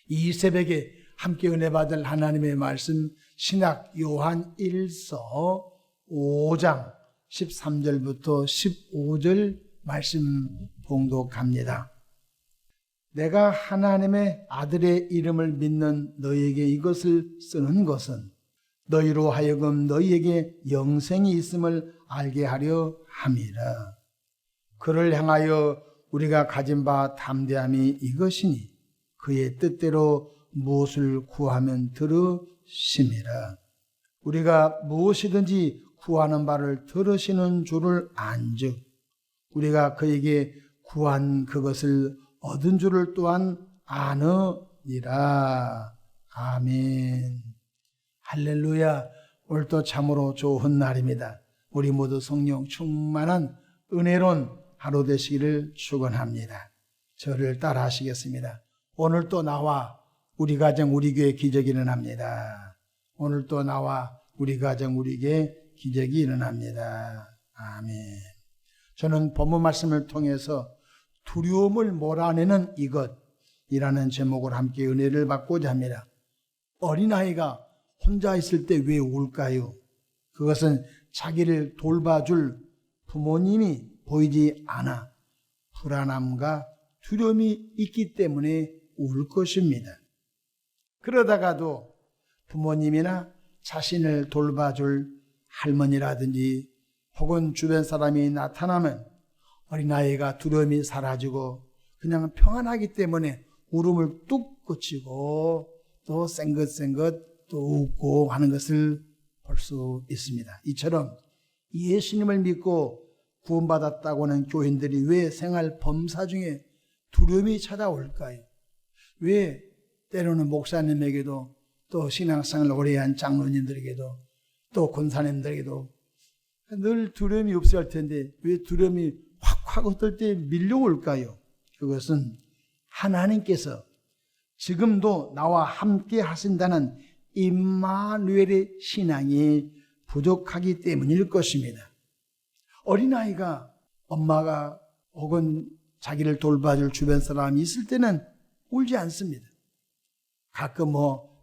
이 새벽에 함께 은혜 받을 하나님의 말씀 신약 요한 1서 5장 13절부터 15절 말씀 봉독합니다. 내가 하나님의 아들의 이름을 믿는 너희에게 이것을 쓰는 것은 너희로 하여금 너희에게 영생이 있음을 알게 하려 함이라. 그를 향하여 우리가 가진 바 담대함이 이것이니 그의 뜻대로 무엇을 구하면 들으심이라. 우리가 무엇이든지 구하는 바를 들으시는 줄을 안즉 우리가 그에게 구한 그것을 얻은 줄을 또한 아느니라. 아멘. 할렐루야. 오늘도 참으로 좋은 날입니다. 우리 모두 성령 충만한 은혜로운 하루 되시기를 축원합니다. 저를 따라 하시겠습니다. 오늘 또 나와 우리 가정 우리 교회 기적이 일어납니다. 오늘 또 나와 우리 가정 우리 교회 기적이 일어납니다. 아멘. 저는 본문 말씀을 통해서 두려움을 몰아내는 이것이라는 제목으로 함께 은혜를 받고자 합니다. 어린아이가 혼자 있을 때 왜 울까요? 그것은 자기를 돌봐줄 부모님이 보이지 않아 불안함과 두려움이 있기 때문에 울 것입니다. 그러다가도 부모님이나 자신을 돌봐줄 할머니라든지 혹은 주변 사람이 나타나면 어린아이가 두려움이 사라지고 그냥 평안하기 때문에 울음을 뚝 그치고 또 쌩긋쌩긋 또 웃고 하는 것을 볼 수 있습니다. 이처럼 예수님을 믿고 구원받았다고 하는 교인들이 왜 생활 범사 중에 두려움이 찾아올까요? 왜 때로는 목사님에게도 또 신앙생활을 오래한 장로님들에게도 또 권사님들에게도 늘 두려움이 없어야 할 텐데 왜 두려움이 확 어떨 때 밀려올까요? 그것은 하나님께서 지금도 나와 함께 하신다는 임마누엘의 신앙이 부족하기 때문일 것입니다. 어린아이가 엄마가 혹은 자기를 돌봐줄 주변 사람이 있을 때는 울지 않습니다. 가끔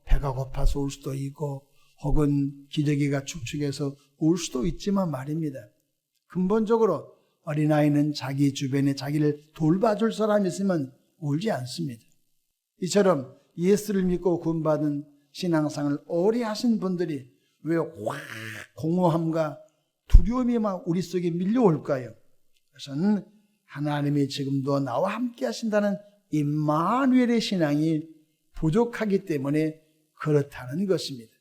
배가 고파서 울 수도 있고 혹은 기저귀가 축축해서 울 수도 있지만 말입니다. 근본적으로 어린아이는 자기 주변에 자기를 돌봐줄 사람이 있으면 울지 않습니다. 이처럼 예수를 믿고 구원받은 신앙생활을 오래 하신 분들이 왜 확 공허함과 두려움이 막 우리 속에 밀려올까요? 그것은 하나님이 지금도 나와 함께 하신다는 임마누엘의 신앙이 부족하기 때문에 그렇다는 것입니다.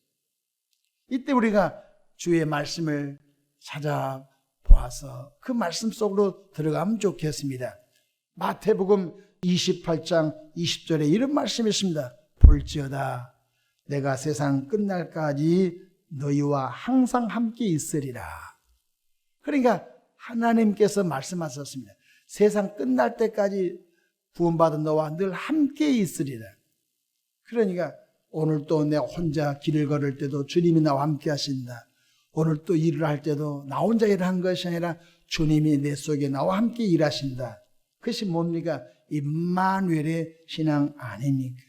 이때 우리가 주의 말씀을 찾아보아서 그 말씀 속으로 들어가면 좋겠습니다. 마태복음 28장 20절에 이런 말씀이 있습니다. 볼지어다 내가 세상 끝날까지 너희와 항상 함께 있으리라. 그러니까 하나님께서 말씀하셨습니다. 세상 끝날 때까지 구원받은 너와 늘 함께 있으리라. 그러니까 오늘 또 내 혼자 길을 걸을 때도 주님이 나와 함께 하신다. 오늘 또 일을 할 때도 나 혼자 일을 한 것이 아니라 주님이 내 속에 나와 함께 일하신다. 그것이 뭡니까? 임마누엘의 신앙 아닙니까?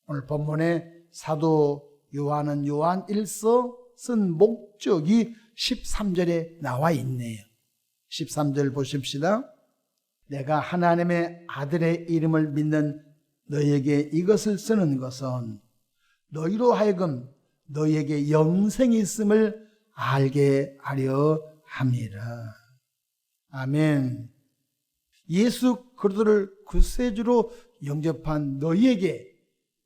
오늘 본문에 사도 요한은 요한 1서 쓴 목적이 13절에 나와 있네요. 13절 보십시다. 내가 하나님의 아들의 이름을 믿는 너희에게 이것을 쓰는 것은 너희로 하여금 너희에게 영생이 있음을 알게 하려 함이라. 아멘. 예수 그리스도를 구세주로 영접한 너희에게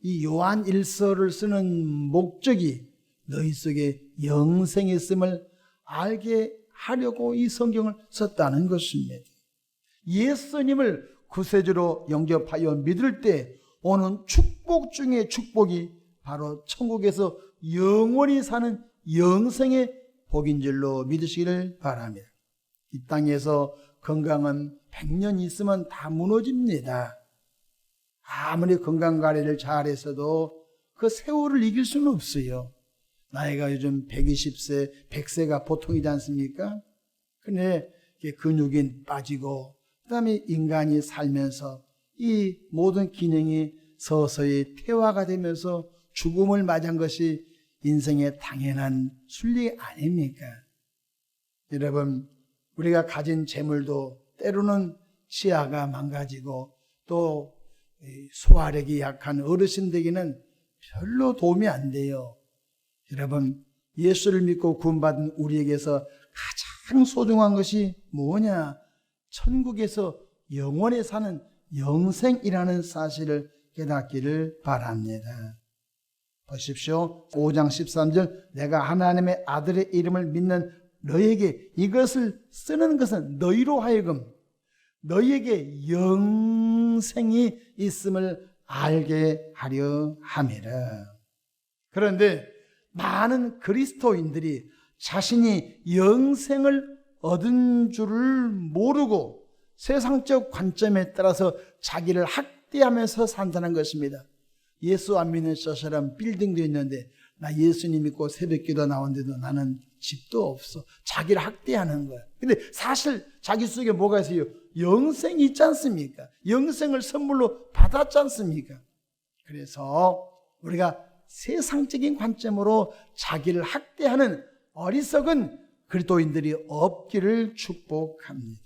이 요한 1서를 쓰는 목적이 너희 속에 영생이 있음을 알게 하려고 이 성경을 썼다는 것입니다. 예수님을 구세주로 영접하여 믿을 때 오는 축복 중에 축복이 바로 천국에서 영원히 사는 영생의 복인 줄로 믿으시기를 바랍니다. 이 땅에서 건강은 100년 있으면 다 무너집니다. 아무리 건강관리를 잘했어도 그 세월을 이길 수는 없어요. 나이가 요즘 120세, 100세가 보통이지 않습니까? 근데 근육이 빠지고 그 다음에 인간이 살면서 이 모든 기능이 서서히 퇴화가 되면서 죽음을 맞이한 것이 인생의 당연한 순리 아닙니까? 여러분, 우리가 가진 재물도 때로는 치아가 망가지고 또 소화력이 약한 어르신들에게는 별로 도움이 안 돼요. 여러분, 예수를 믿고 구원받은 우리에게서 가장 소중한 것이 뭐냐? 천국에서 영원히 사는 영생이라는 사실을 깨닫기를 바랍니다. 보십시오. 5장 13절, 내가 하나님의 아들의 이름을 믿는 너에게 이것을 쓰는 것은 너희로 하여금 너희에게 영생이 있음을 알게 하려 함이라. 그런데 많은 그리스도인들이 자신이 영생을 얻은 줄을 모르고 세상적 관점에 따라서 자기를 학대하면서 산다는 것입니다. 예수 안 믿는 저 사람 빌딩도 있는데 나 예수님 믿고 새벽기도 나오는데도 나는 집도 없어. 자기를 학대하는 거야. 근데 사실 자기 속에 뭐가 있어요? 영생이 있지 않습니까? 영생을 선물로 받았지 않습니까? 그래서 우리가 세상적인 관점으로 자기를 학대하는 어리석은 그리스도인들이 없기를 축복합니다.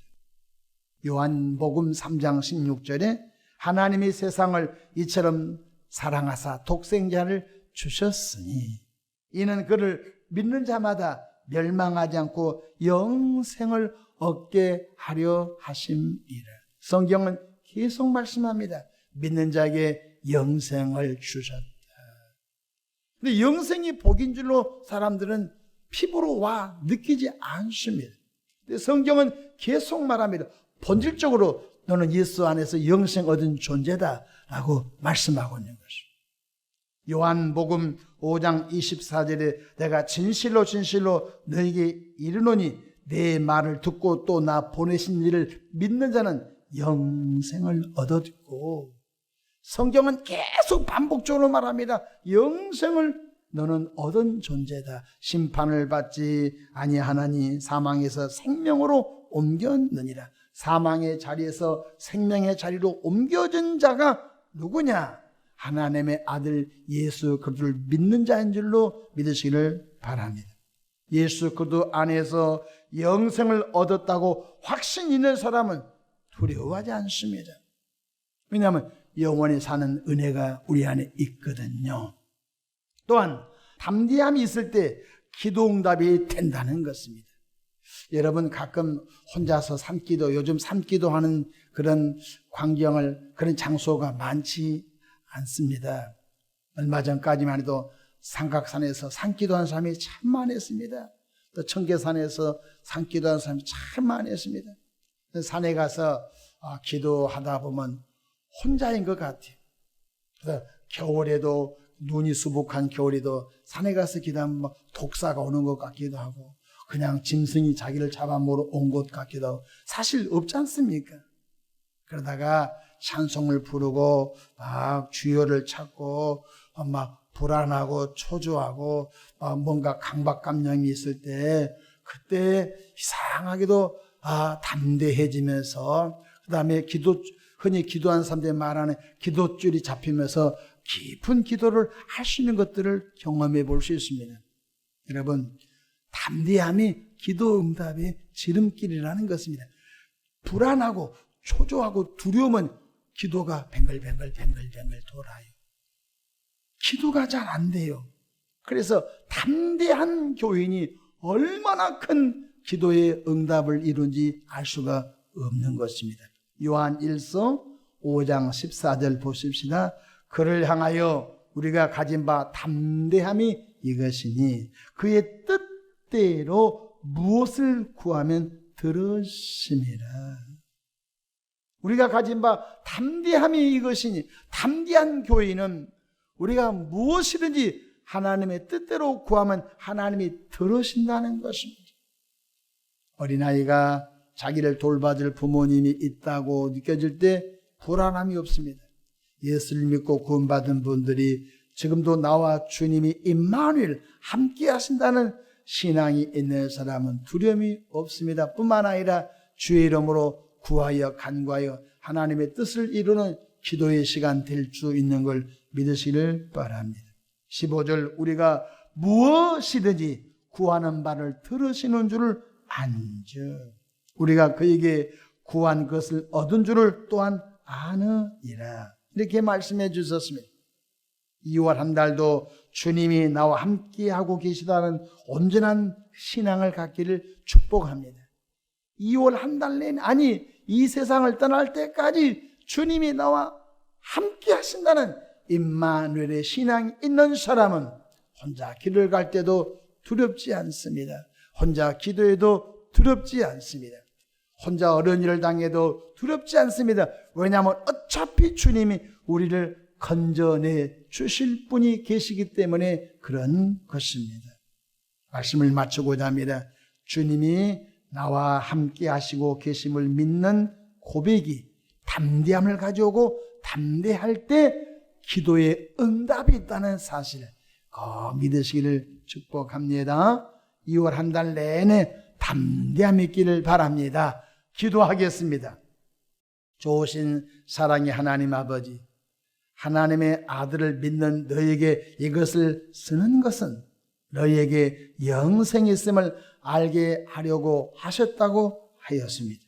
요한복음 3장 16절에 하나님이 세상을 이처럼 사랑하사 독생자를 주셨으니 이는 그를 믿는 자마다 멸망하지 않고 영생을 얻게 하려 하심이라. 성경은 계속 말씀합니다. 믿는 자에게 영생을 주셨다. 근데 영생이 복인 줄로 사람들은 피부로 와 느끼지 않습니다. 근데 성경은 계속 말합니다. 본질적으로 너는 예수 안에서 영생 얻은 존재다 라고 말씀하고 있는 것입니다. 요한복음 5장 24절에 내가 진실로 진실로 너에게 이르노니 내 말을 듣고 또 나 보내신 이를 믿는 자는 영생을 얻었고, 성경은 계속 반복적으로 말합니다. 영생을 너는 얻은 존재다. 심판을 받지 아니하나니 사망에서 생명으로 옮겼느니라. 사망의 자리에서 생명의 자리로 옮겨진 자가 누구냐? 하나님의 아들 예수 그리스도를 믿는 자인 줄로 믿으시기를 바랍니다. 예수 그리스도 안에서 영생을 얻었다고 확신 있는 사람은 두려워하지 않습니다. 왜냐하면 영원히 사는 은혜가 우리 안에 있거든요. 또한 담대함이 있을 때 기도응답이 된다는 것입니다. 여러분 가끔 혼자서 산기도, 요즘 산기도하는 그런 광경을, 그런 장소가 많지 않습니다. 얼마 전까지만 해도 삼각산에서 산기도하는 사람이 참 많았습니다. 또 청계산에서 산기도하는 사람이 참 많았습니다. 산에 가서 기도하다 보면 혼자인 것 같아요. 그래서 겨울에도 눈이 수북한 겨울에도 산에 가서 기도하면 막 독사가 오는 것 같기도 하고 그냥 짐승이 자기를 잡아먹으러 온 것 같기도 하고 사실 없지 않습니까? 그러다가 찬송을 부르고 막 주여를 찾고 막 불안하고 초조하고 뭔가 강박감정이 있을 때 그때 이상하게도 담대해지면서 그 다음에 흔히 기도하는 사람들이 말하는 기도줄이 잡히면서 깊은 기도를 할 수 있는 것들을 경험해 볼 수 있습니다. 여러분, 담대함이 기도 응답의 지름길이라는 것입니다. 불안하고 초조하고 두려움은 기도가 뱅글뱅글 돌아요. 기도가 잘 안 돼요. 그래서 담대한 교인이 얼마나 큰 기도의 응답을 이룬지 알 수가 없는 것입니다. 요한 1서 5장 14절 보십시다. 그를 향하여 우리가 가진 바 담대함이 이것이니 그의 뜻대로 무엇을 구하면 들으심이라. 우리가 가진 바 담대함이 이것이니, 담대한 교인은 우리가 무엇이든지 하나님의 뜻대로 구하면 하나님이 들으신다는 것입니다. 어린아이가 자기를 돌봐줄 부모님이 있다고 느껴질 때 불안함이 없습니다. 예수를 믿고 구원받은 분들이 지금도 나와 주님이 임마누엘 함께 하신다는 신앙이 있는 사람은 두려움이 없습니다. 뿐만 아니라 주의 이름으로 구하여 간구하여 하나님의 뜻을 이루는 기도의 시간 될 수 있는 걸 믿으시길 바랍니다. 15절 우리가 무엇이든지 구하는 바를 들으시는 줄을 안즉 우리가 그에게 구한 것을 얻은 줄을 또한 아느니라. 이렇게 말씀해 주셨습니다. 2월 한 달도 주님이 나와 함께하고 계시다는 온전한 신앙을 갖기를 축복합니다. 2월 한 달 내내, 아니 이 세상을 떠날 때까지 주님이 나와 함께 하신다는 임마누엘의 신앙이 있는 사람은 혼자 길을 갈 때도 두렵지 않습니다. 혼자 기도해도 두렵지 않습니다. 혼자 어려운 일을 당해도 두렵지 않습니다. 왜냐하면 어차피 주님이 우리를 건져내 주실 분이 계시기 때문에 그런 것입니다. 말씀을 마치고자 합니다. 주님이 나와 함께 하시고 계심을 믿는 고백이 담대함을 가져오고 담대할 때 기도에 응답이 있다는 사실을 꼭 믿으시기를 축복합니다. 2월 한 달 내내 담대함 있기를 바랍니다. 기도하겠습니다. 좋으신 사랑의 하나님 아버지, 하나님의 아들을 믿는 너에게 이것을 쓰는 것은 너에게 영생이 있음을 알게 하려고 하셨다고 하였습니다.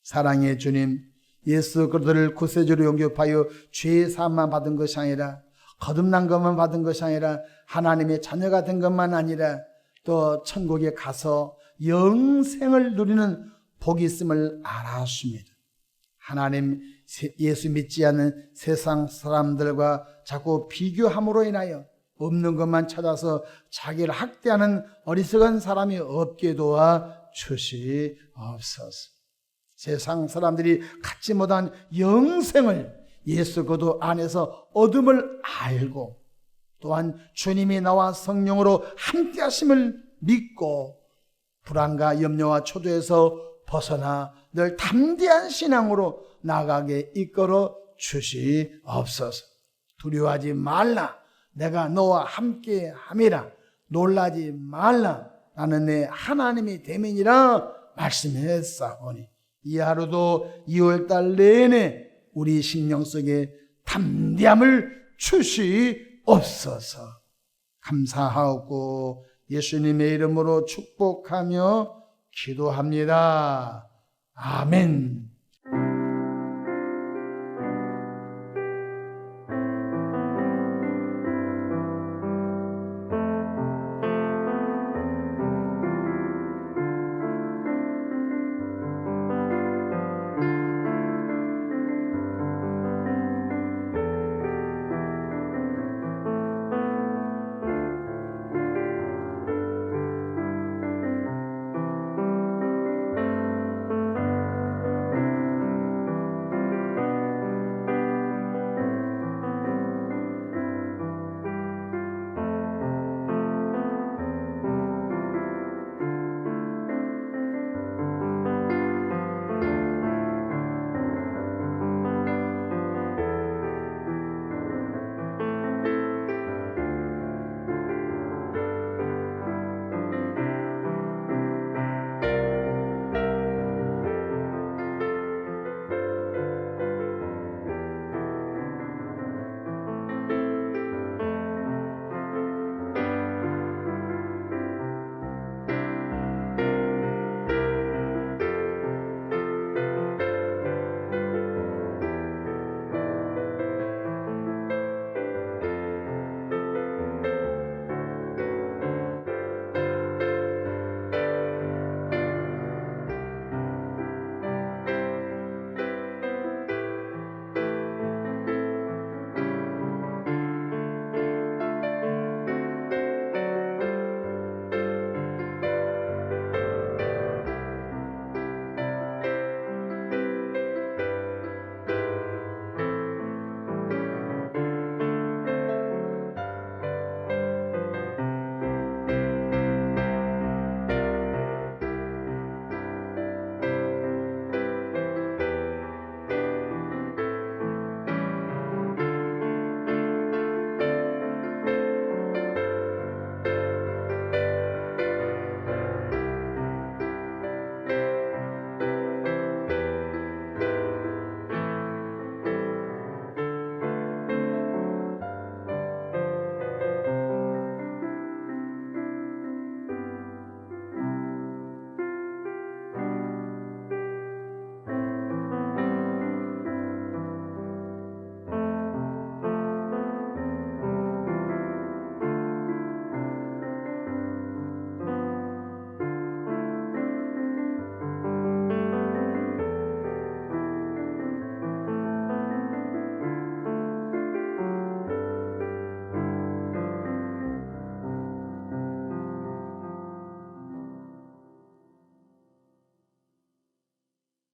사랑의 주님, 예수 그리스도를 구세주로 영접하여 죄 사함만 받은 것이 아니라 거듭난 것만 받은 것이 아니라 하나님의 자녀가 된 것만 아니라 또 천국에 가서 영생을 누리는 복이 있음을 알았습니다. 하나님, 예수 믿지 않는 세상 사람들과 자꾸 비교함으로 인하여 없는 것만 찾아서 자기를 학대하는 어리석은 사람이 없게 도와 주시옵소서. 세상 사람들이 갖지 못한 영생을 예수 그리스도 안에서 얻음을 알고 또한 주님이 나와 성령으로 함께 하심을 믿고 불안과 염려와 초조에서 벗어나 늘 담대한 신앙으로 나가게 이끌어 주시옵소서. 두려워하지 말라. 내가 너와 함께 함이라. 놀라지 말라. 나는 내 하나님이 됨이니라 말씀했사오니 이 하루도 2월달 내내 우리 심령 속에 담대함을 주시옵소서. 감사하고 예수님의 이름으로 축복하며 기도합니다. 아멘.